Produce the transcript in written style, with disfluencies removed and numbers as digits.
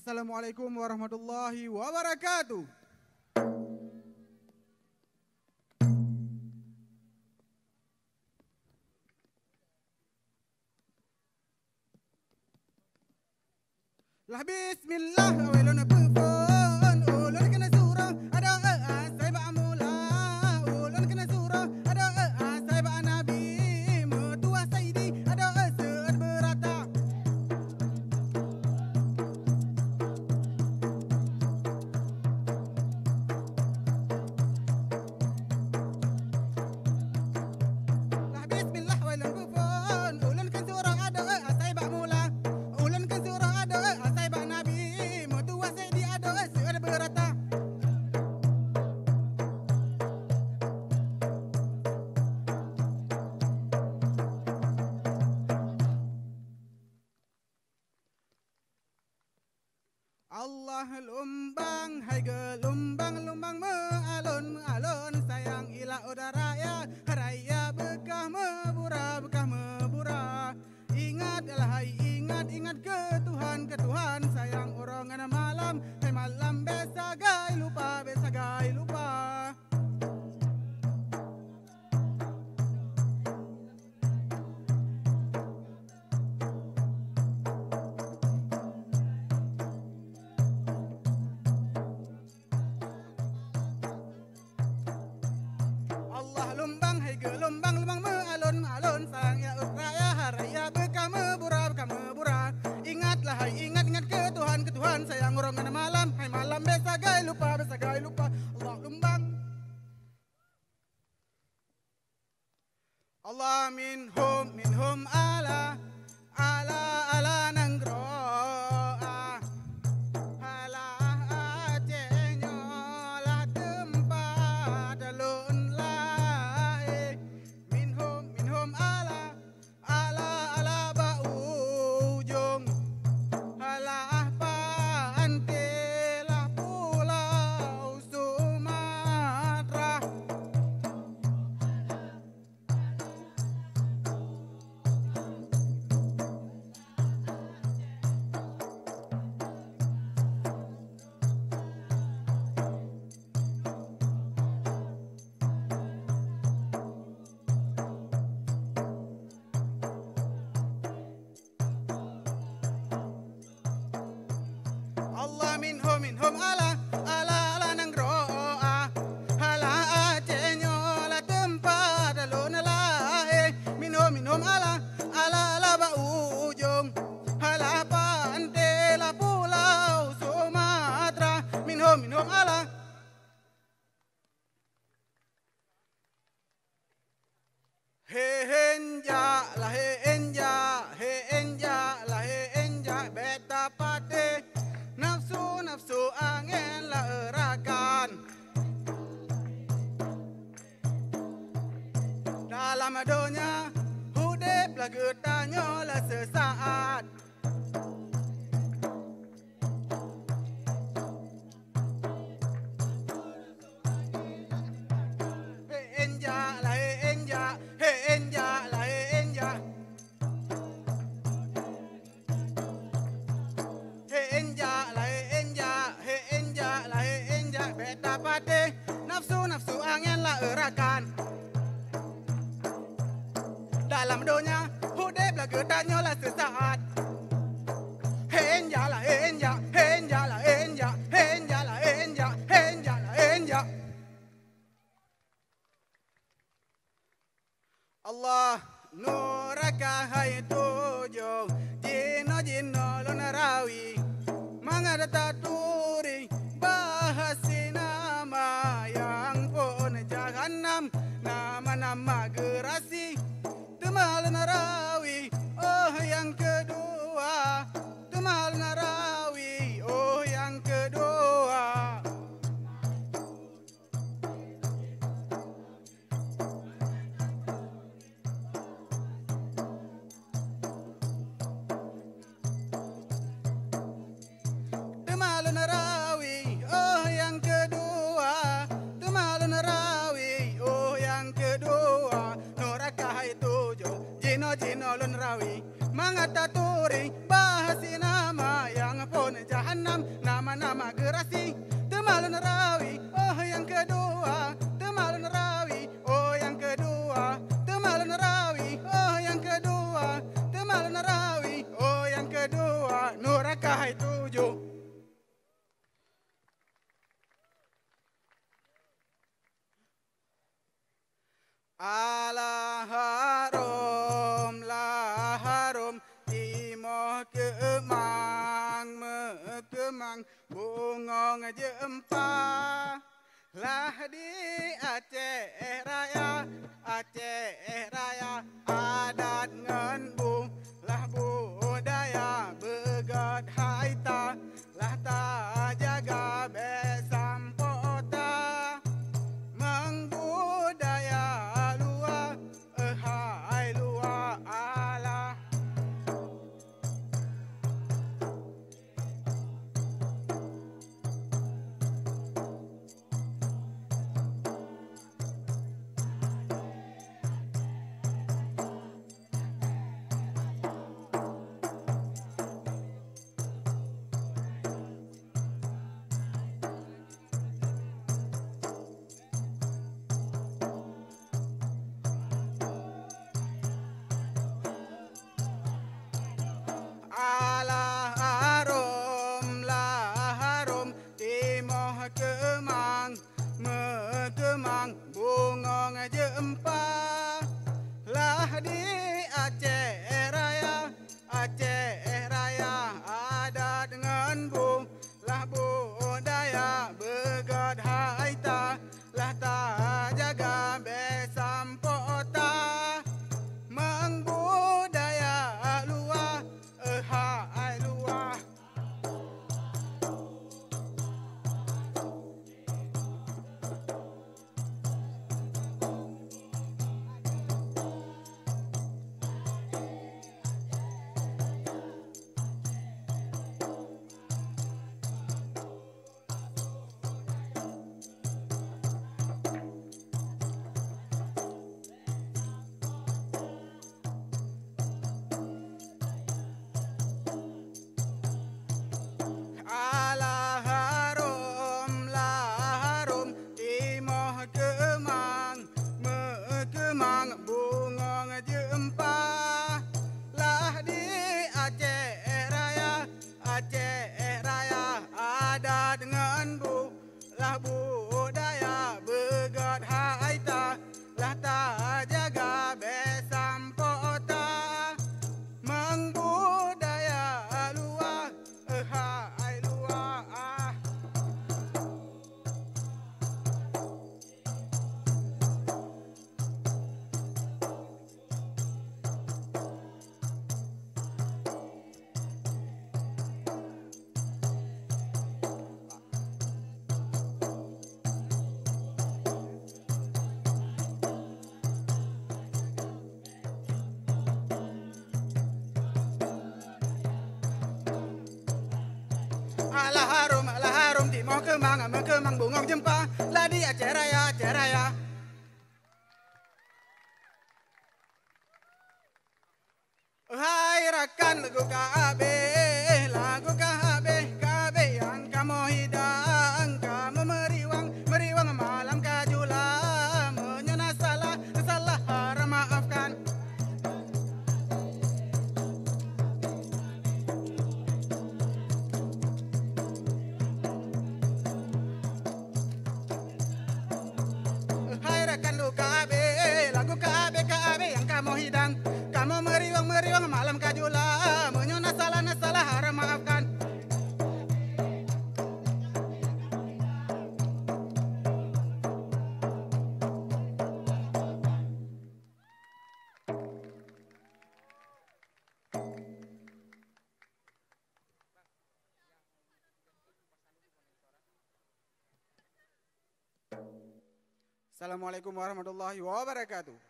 Assalamualaikum warahmatullahi wabarakatuh. Lah bismillah awaluna pufon ulun kena surah ada saya ba mula ulun kena surah ada saya ba nabi mutua saidi ada sead berata lah bismillah awaluna pufon ulun kena surah ada saya ba mula ulun kena surah ada berata Allah lumbang hai gelumbang lumbang mengalun sayang ila udara ya raya bekah mebura ingatlah hai ingat ke Tuhan sayang orangan malam hai malam besagai lupa Allah lumbang hai gelumbang lumbang mengalun sayang ya raya raya bekah mebura ingatlah hai ingat ke Tuhan sayang orangan malam hai malam besagai lupa Allah lumbang Allah minhum ala nanggro ala acenyo la tempat alun lae minhum ala baujung ala pantelah pulau Sumatera Allah minhum ala nanggro ala acenyo la tempat alun lae minhum ala baujung ala pantela pulau Sumatera minhum ala henja beta pate nafsu angin la erakan dalam dunia hudip la getanyo la sesaat beta pate nafsu angin la erakan dalam dunia hudip la getanyo la sesaat henja Allah nuraka hai tujuh jino lunarawi mangada turi bahasi nama yang pun jahannam nama gerasi temal narawi oh yang kedua temal narawi oh yang kedua temal narawi oh yang kedua temal narawi oh yang kedua terasi, temalun rawi, oh yang kedua, temalun rawi, oh yang kedua, temalun rawi, oh yang kedua, temalun rawi, oh yang kedua, Nurakai 7. Ala harum la harum timoh kemang mekemang bungong jempa lah di Aceh Raya adat ngenbung lah budaya begat haita lah tak jaga besam pota mengbudaya luar hai luar ala ala harum la harum timoh kemang mekemang bungong jempa lah di Aceh Raya adat ngenbung lah budaya begat haita lah tak jaga besam pota mengbudaya luar hai luar ala harum la harum timoh kemang mekemang bungong jempa lah di Aceh Raya adat ngenbung lah budaya begat haita lah tak jaga besam pota mengbudaya luar hai luar ala harum timoh kemang mekemang bungong jempa lah di Aceh Raya hai rakan lagu kabe yang kamu hidang kamu meriwang malam kajula menyana salah maafkan lagu kabe yang kamu hidang kamu meriwang malam kajula menyona salah harap maafkan Assalamualaikum warahmatullahi wabarakatuh.